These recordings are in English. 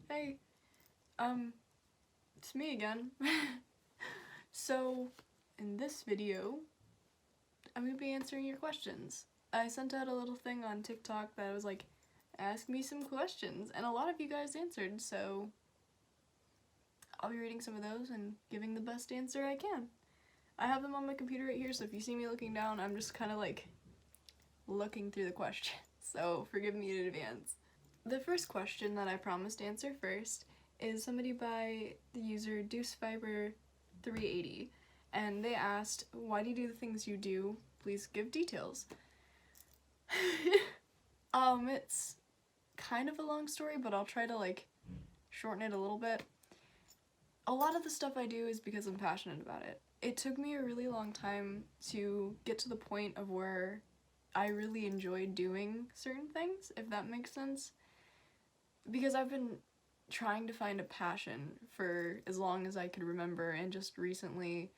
Hey, it's me again. So, in this video, I'm gonna be answering your questions. I sent out a little thing on TikTok that was like, ask me some questions, and a lot of you guys answered, so I'll be reading some of those and giving the best answer I can. I have them on my computer right here, so if you see me looking down, I'm just kind of like looking through the questions, so forgive me in advance. The first question that I promised to answer first is somebody by the user DeuceFiber380, and they asked, why do you do the things you do? Please give details. It's kind of a long story, but I'll try to like shorten it a little bit. A lot of the stuff I do is because I'm passionate about it. It took me a really long time to get to the point of where I really enjoyed doing certain things, if that makes sense. Because I've been trying to find a passion for as long as I could remember, and just recently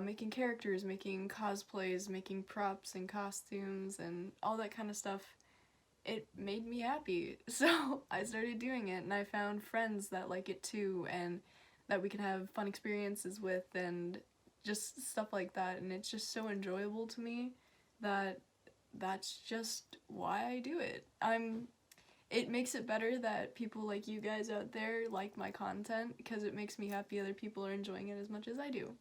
making characters, making cosplays, making props and costumes and all that kind of stuff, it made me happy. So I started doing it, and I found friends that like it too, and that we can have fun experiences with and just stuff like that, and it's just so enjoyable to me that that's just why I do it. It makes it better that people like you guys out there like my content, because it makes me happy other people are enjoying it as much as I do.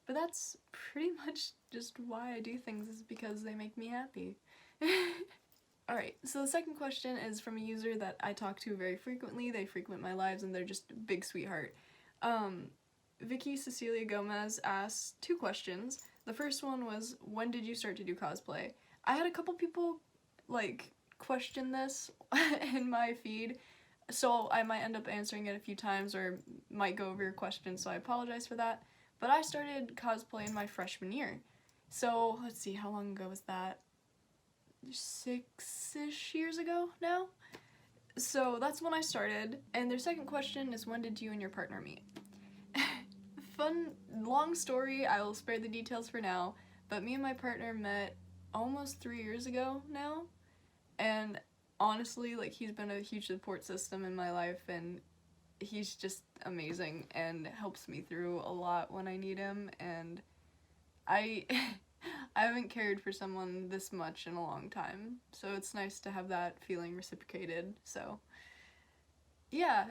But that's pretty much just why I do things, is because they make me happy. Alright, so the second question is from a user that I talk to very frequently. They frequent my lives and they're just a big sweetheart. Vicky Cecilia Gomez asked 2 questions. The first one was, when did you start to do cosplay? I had a couple people like question this in my feed, so I might end up answering it a few times or might go over your question, so I apologize for that. But I started cosplay in my freshman year. So let's see, how long ago was that? 6-ish years ago now? So that's when I started. And their second question is, when did you and your partner meet? Fun, long story, I will spare the details for now, but me and my partner met almost 3 years ago now. And honestly, like, he's been a huge support system in my life, and he's just amazing and helps me through a lot when I need him, and I I haven't cared for someone this much in a long time, so it's nice to have that feeling reciprocated, so yeah.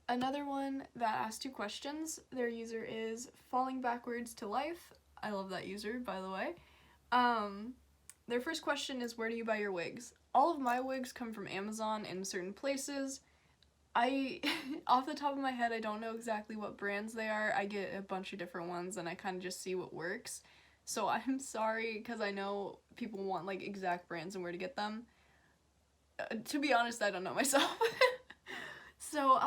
Another one that asked 2 questions, their user is Falling Backwards to Life. I love that user, by the way. Their first question is, where do you buy your wigs? All of my wigs come from Amazon in certain places. Off the top of my head, I don't know exactly what brands they are. I get a bunch of different ones and I kind of just see what works. So I'm sorry, because I know people want like exact brands and where to get them. To be honest, I don't know myself. So,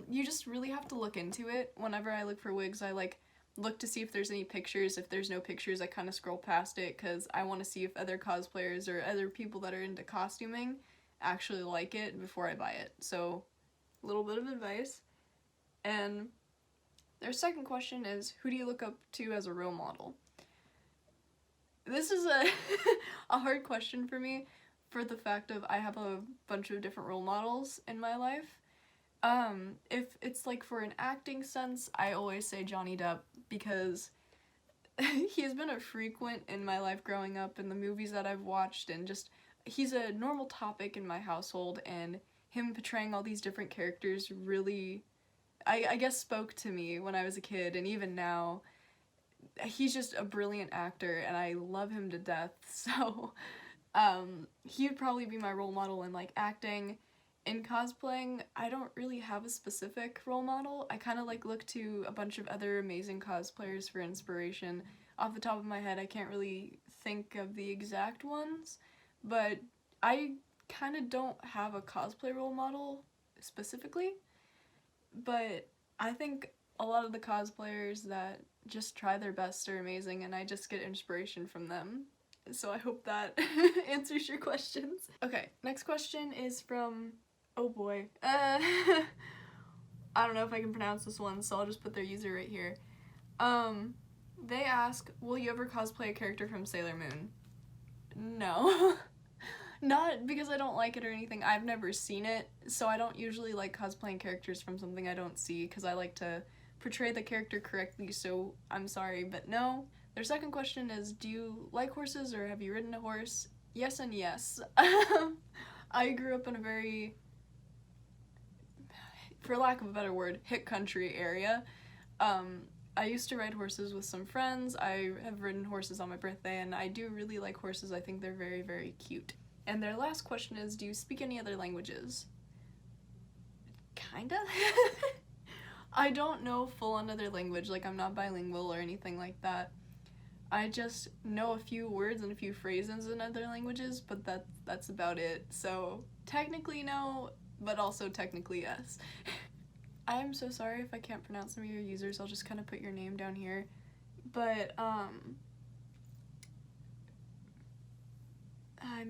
you just really have to look into it. Whenever I look for wigs, I like look to see if there's any pictures. If there's no pictures, I kind of scroll past it, because I want to see if other cosplayers or other people that are into costuming actually like it before I buy it. So, a little bit of advice. And their second question is, who do you look up to as a role model? This is a a hard question for me, for the fact of I have a bunch of different role models in my life. If it's like for an acting sense, I always say Johnny Depp, because he's been a frequent in my life growing up, in the movies that I've watched, and just, he's a normal topic in my household, and him portraying all these different characters really, I guess, spoke to me when I was a kid, and even now. He's just a brilliant actor, and I love him to death, so, he would probably be my role model in, like, acting. In cosplaying, I don't really have a specific role model. I kind of like look to a bunch of other amazing cosplayers for inspiration. Off the top of my head, I can't really think of the exact ones, but I kind of don't have a cosplay role model specifically, but I think a lot of the cosplayers that just try their best are amazing, and I just get inspiration from them. So I hope that answers your questions. Okay, next question is from, oh boy, I don't know if I can pronounce this one, so I'll just put their user right here. They ask, will you ever cosplay a character from Sailor Moon? No. Not because I don't like it or anything. I've never seen it, so I don't usually like cosplaying characters from something I don't see because I like to portray the character correctly, so I'm sorry, but no. Their second question is, do you like horses or have you ridden a horse? Yes and yes. I grew up in a very, for lack of a better word, hick country area. Um, I used to ride horses with some friends. I have ridden horses on my birthday, and I do really like horses. I think they're very, very cute. And their last question is, do you speak any other languages? Kinda. I don't know full another language, like I'm not bilingual or anything like that. I just know a few words and a few phrases in other languages, but that's about it. So technically no, but also technically yes. I'm so sorry if I can't pronounce some of your users. I'll just kind of put your name down here. But I'm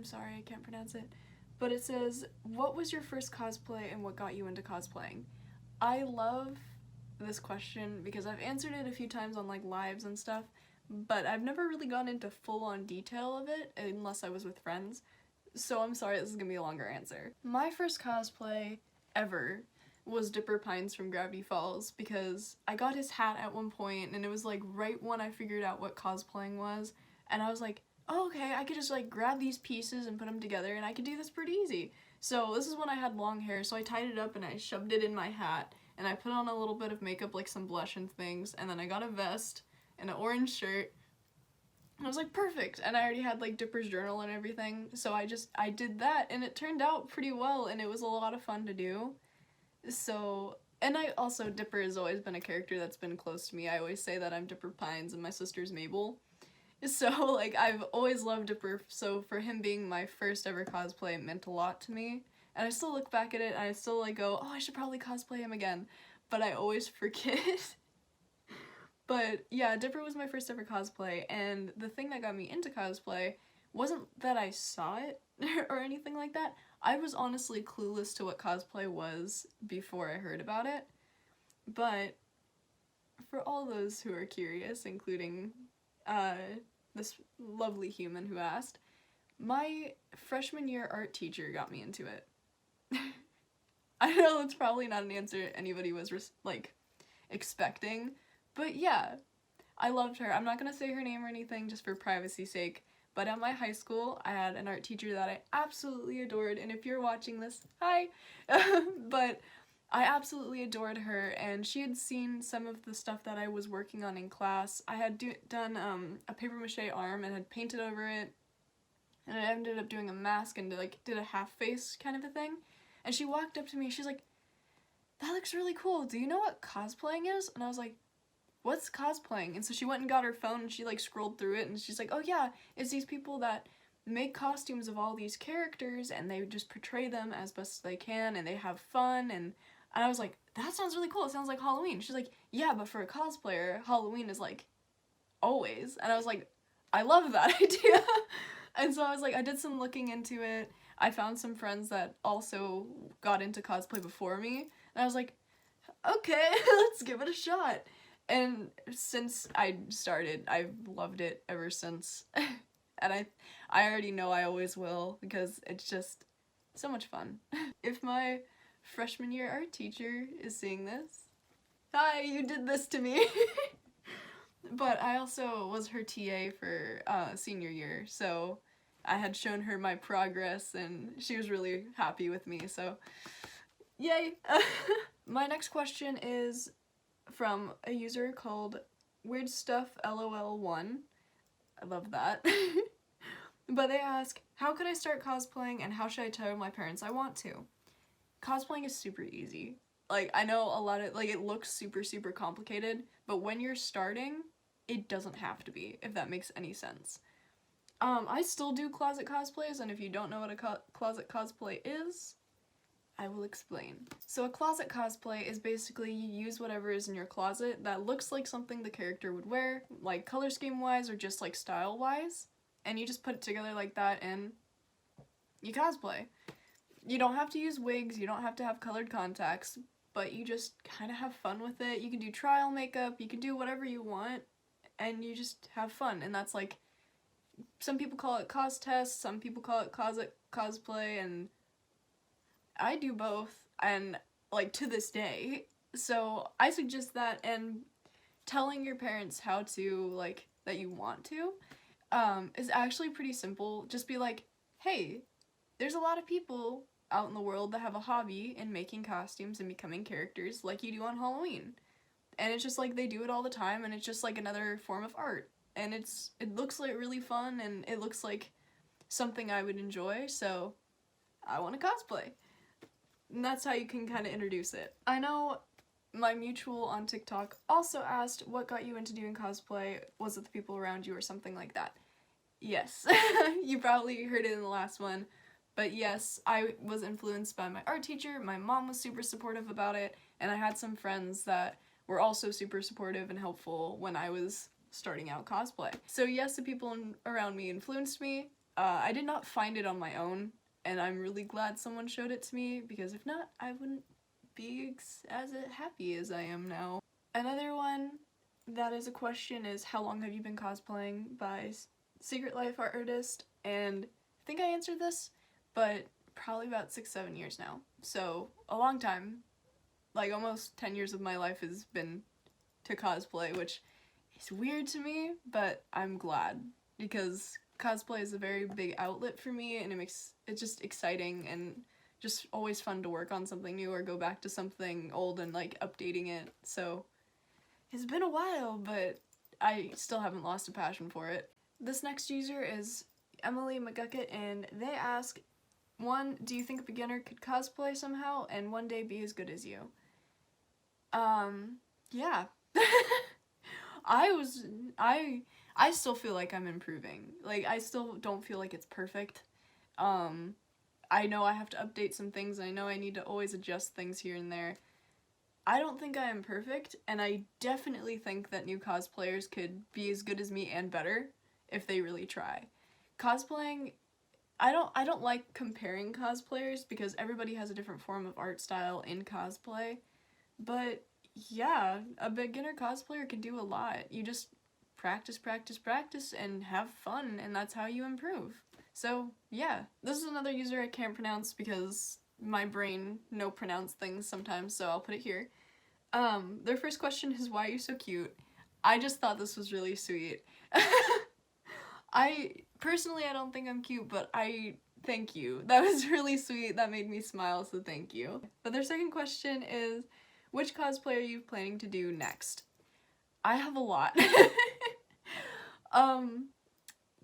sorry I can't pronounce it. But it says, what was your first cosplay and what got you into cosplaying? I love this question because I've answered it a few times on like lives and stuff, but I've never really gone into full-on detail of it unless I was with friends. So I'm sorry, this is gonna be a longer answer. My first cosplay ever was Dipper Pines from Gravity Falls because I got his hat at one point and it was like right when I figured out what cosplaying was, and I was like, oh, okay, I could just like grab these pieces and put them together and I could do this pretty easy. So this is when I had long hair, so I tied it up and I shoved it in my hat and I put on a little bit of makeup, like some blush and things, and then I got a vest and an orange shirt, and I was like, perfect, and I already had like Dipper's journal and everything, so I did that, and it turned out pretty well, and it was a lot of fun to do. So, and I also, Dipper has always been a character that's been close to me. I always say that I'm Dipper Pines and my sister's Mabel. So, like, I've always loved Dipper, so for him being my first ever cosplay, it meant a lot to me. And I still look back at it and I still like go, oh, I should probably cosplay him again. But I always forget. But yeah, Dipper was my first ever cosplay, and the thing that got me into cosplay wasn't that I saw it or anything like that. I was honestly clueless to what cosplay was before I heard about it. But for all those who are curious, including this lovely human who asked, my freshman year art teacher got me into it. I know it's probably not an answer anybody was like expecting, but yeah, I loved her. I'm not gonna say her name or anything just for privacy's sake, but at my high school, I had an art teacher that I absolutely adored, and if you're watching this, hi! But I absolutely adored her, and she had seen some of the stuff that I was working on in class. I had done a paper mache arm and had painted over it, and I ended up doing a mask and like did a half face kind of a thing. And she walked up to me, she's like, that looks really cool. Do you know what cosplaying is? And I was like, what's cosplaying? And so she went and got her phone and she like scrolled through it and she's like, oh yeah, it's these people that make costumes of all these characters and they just portray them as best as they can and they have fun. And I was like, that sounds really cool. It sounds like Halloween. She's like, yeah, but for a cosplayer, Halloween is like always. And I was like, I love that idea. And so I was like, I did some looking into it. I found some friends that also got into cosplay before me. And I was like, okay, let's give it a shot. And since I started, I've loved it ever since. And I already know I always will because it's just so much fun. If my freshman year art teacher is seeing this, hi, you did this to me. But I also was her TA for senior year, so I had shown her my progress and she was really happy with me, so yay! My next question is from a user called Weird Stuff LOL1. I love that. But they ask, how could I start cosplaying and how should I tell my parents I want to? Cosplaying is super easy. Like, I know a lot of, like, it looks super, super complicated, but when you're starting, it doesn't have to be, if that makes any sense. I still do closet cosplays, and if you don't know what a closet cosplay is, I will explain. So a closet cosplay is basically you use whatever is in your closet that looks like something the character would wear, like color scheme wise or just like style wise, and you just put it together like that and you cosplay. You don't have to use wigs, you don't have to have colored contacts, but you just kind of have fun with it. You can do trial makeup, you can do whatever you want, and you just have fun, and that's like some people call it cos test, some people call it cosplay, and I do both, and like to this day. So I suggest that, and telling your parents how to, like, that you want to, is actually pretty simple. Just be like, hey, there's a lot of people out in the world that have a hobby in making costumes and becoming characters like you do on Halloween. And it's just like they do it all the time, and it's just like another form of art. And it looks like really fun, and it looks like something I would enjoy, so I want to cosplay. And that's how you can kind of introduce it. I know my mutual on TikTok also asked, what got you into doing cosplay? Was it the people around you or something like that? Yes. You probably heard it in the last one. But yes, I was influenced by my art teacher. My mom was super supportive about it. And I had some friends that were also super supportive and helpful when I was starting out cosplay. So yes, the people around me influenced me. I did not find it on my own. And I'm really glad someone showed it to me, because if not, I wouldn't be as happy as I am now. Another one that is a question is, how long have you been cosplaying by Secret Life Art Artist? And I think I answered this, but probably about 6-7 years now. So a long time. Like almost 10 years of my life has been to cosplay, which is weird to me, but I'm glad, because cosplay is a very big outlet for me, and it's just exciting and just always fun to work on something new or go back to something old and like updating it. So it's been a while, but I still haven't lost a passion for it. This next user is Emily McGucket, and they ask, 1, do you think a beginner could cosplay somehow and one day be as good as you? Yeah. I still feel like I'm improving. Like, I still don't feel like it's perfect. I know I have to update some things, and I know I need to always adjust things here and there. I don't think I am perfect, and I definitely think that new cosplayers could be as good as me and better if they really try. Cosplaying, I don't like comparing cosplayers, because everybody has a different form of art style in cosplay, but yeah, a beginner cosplayer can do a lot. You just practice, practice, practice, and have fun, and that's how you improve. So yeah, this is another user I can't pronounce because my brain no pronounce things sometimes, so I'll put it here. Their first question is, why are you so cute? I just thought this was really sweet. I don't think I'm cute, but thank you. That was really sweet. That made me smile, so thank you. But their second question is, which cosplay are you planning to do next? I have a lot.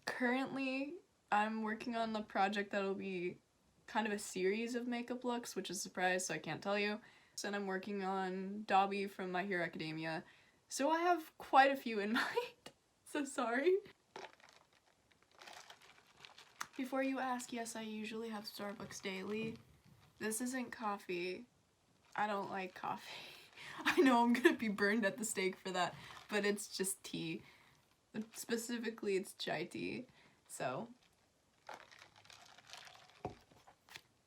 Currently, I'm working on the project that'll be kind of a series of makeup looks, which is a surprise, so I can't tell you. And I'm working on Dobby from My Hero Academia, so I have quite a few in mind. So sorry. Before you ask, yes, I usually have Starbucks daily. This isn't coffee. I don't like coffee. I know I'm gonna be burned at the stake for that, but it's just tea. Specifically, it's chai tea. So,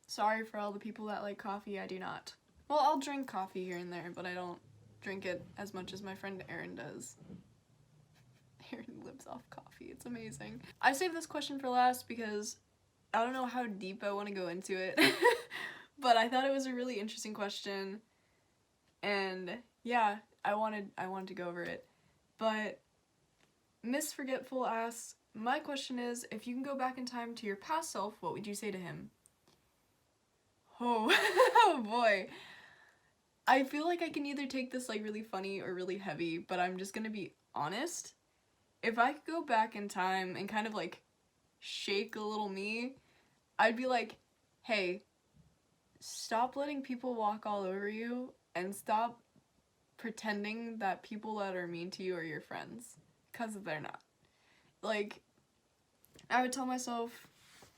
sorry for all the people that like coffee, I do not. Well, I'll drink coffee here and there, but I don't drink it as much as my friend Erin does. Erin lives off coffee, it's amazing. I saved this question for last because I don't know how deep I want to go into it, but I thought it was a really interesting question, and yeah, I wanted to go over it. But Miss Forgetful asks, my question is, if you can go back in time to your past self, what would you say to him? Oh, oh boy. I feel like I can either take this like really funny or really heavy, but I'm just gonna be honest. If I could go back in time and kind of like shake a little me, I'd be like, hey, stop letting people walk all over you, and stop pretending that people that are mean to you are your friends, because they're not. Like, I would tell myself,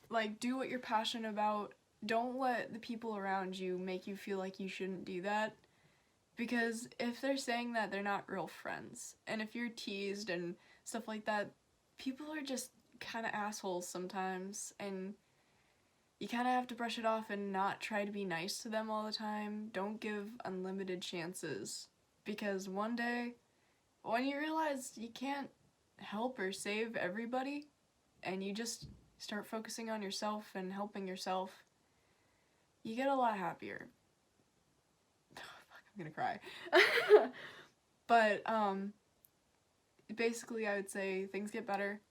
like, do what you're passionate about. Don't let the people around you make you feel like you shouldn't do that, because if they're saying that, they're not real friends. And if you're teased and stuff like that, people are just kind of assholes sometimes, and you kind of have to brush it off and not try to be nice to them all the time. Don't give unlimited chances, because one day, when you realize you can't help or save everybody, and you just start focusing on yourself and helping yourself, you get a lot happier. Fuck, I'm gonna cry. But, basically I would say things get better.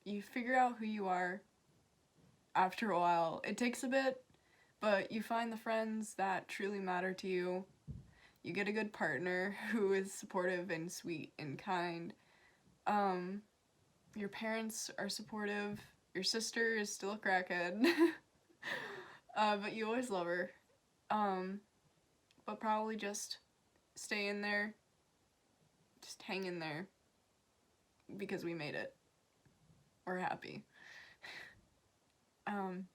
You figure out who you are after a while. It takes a bit, but you find the friends that truly matter to you. You get a good partner who is supportive and sweet and kind. Your parents are supportive. Your sister is still a crackhead. But you always love her. But probably just stay in there. Just hang in there. Because we made it. We're happy. I'm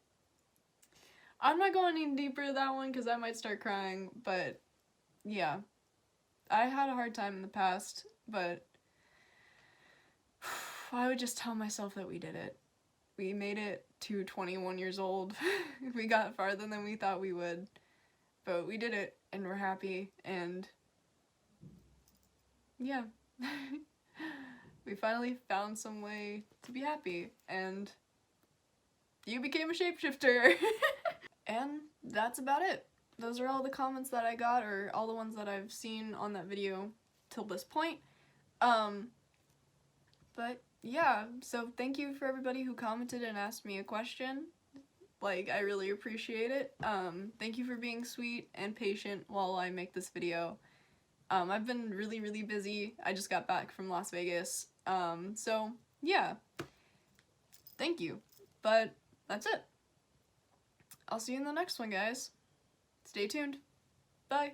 not going any deeper to that one because I might start crying, but yeah. I had a hard time in the past, but I would just tell myself that we did it. We made it to 21 years old. We got farther than we thought we would, but we did it, and we're happy, and yeah. We finally found some way to be happy, and you became a shapeshifter. And that's about it. Those are all the comments that I got, or all the ones that I've seen on that video till this point. But yeah, so thank you for everybody who commented and asked me a question. Like, I really appreciate it. Thank you for being sweet and patient while I make this video. I've been really, really busy. I just got back from Las Vegas. So yeah, thank you. But that's it. I'll see you in the next one, guys. Stay tuned. Bye.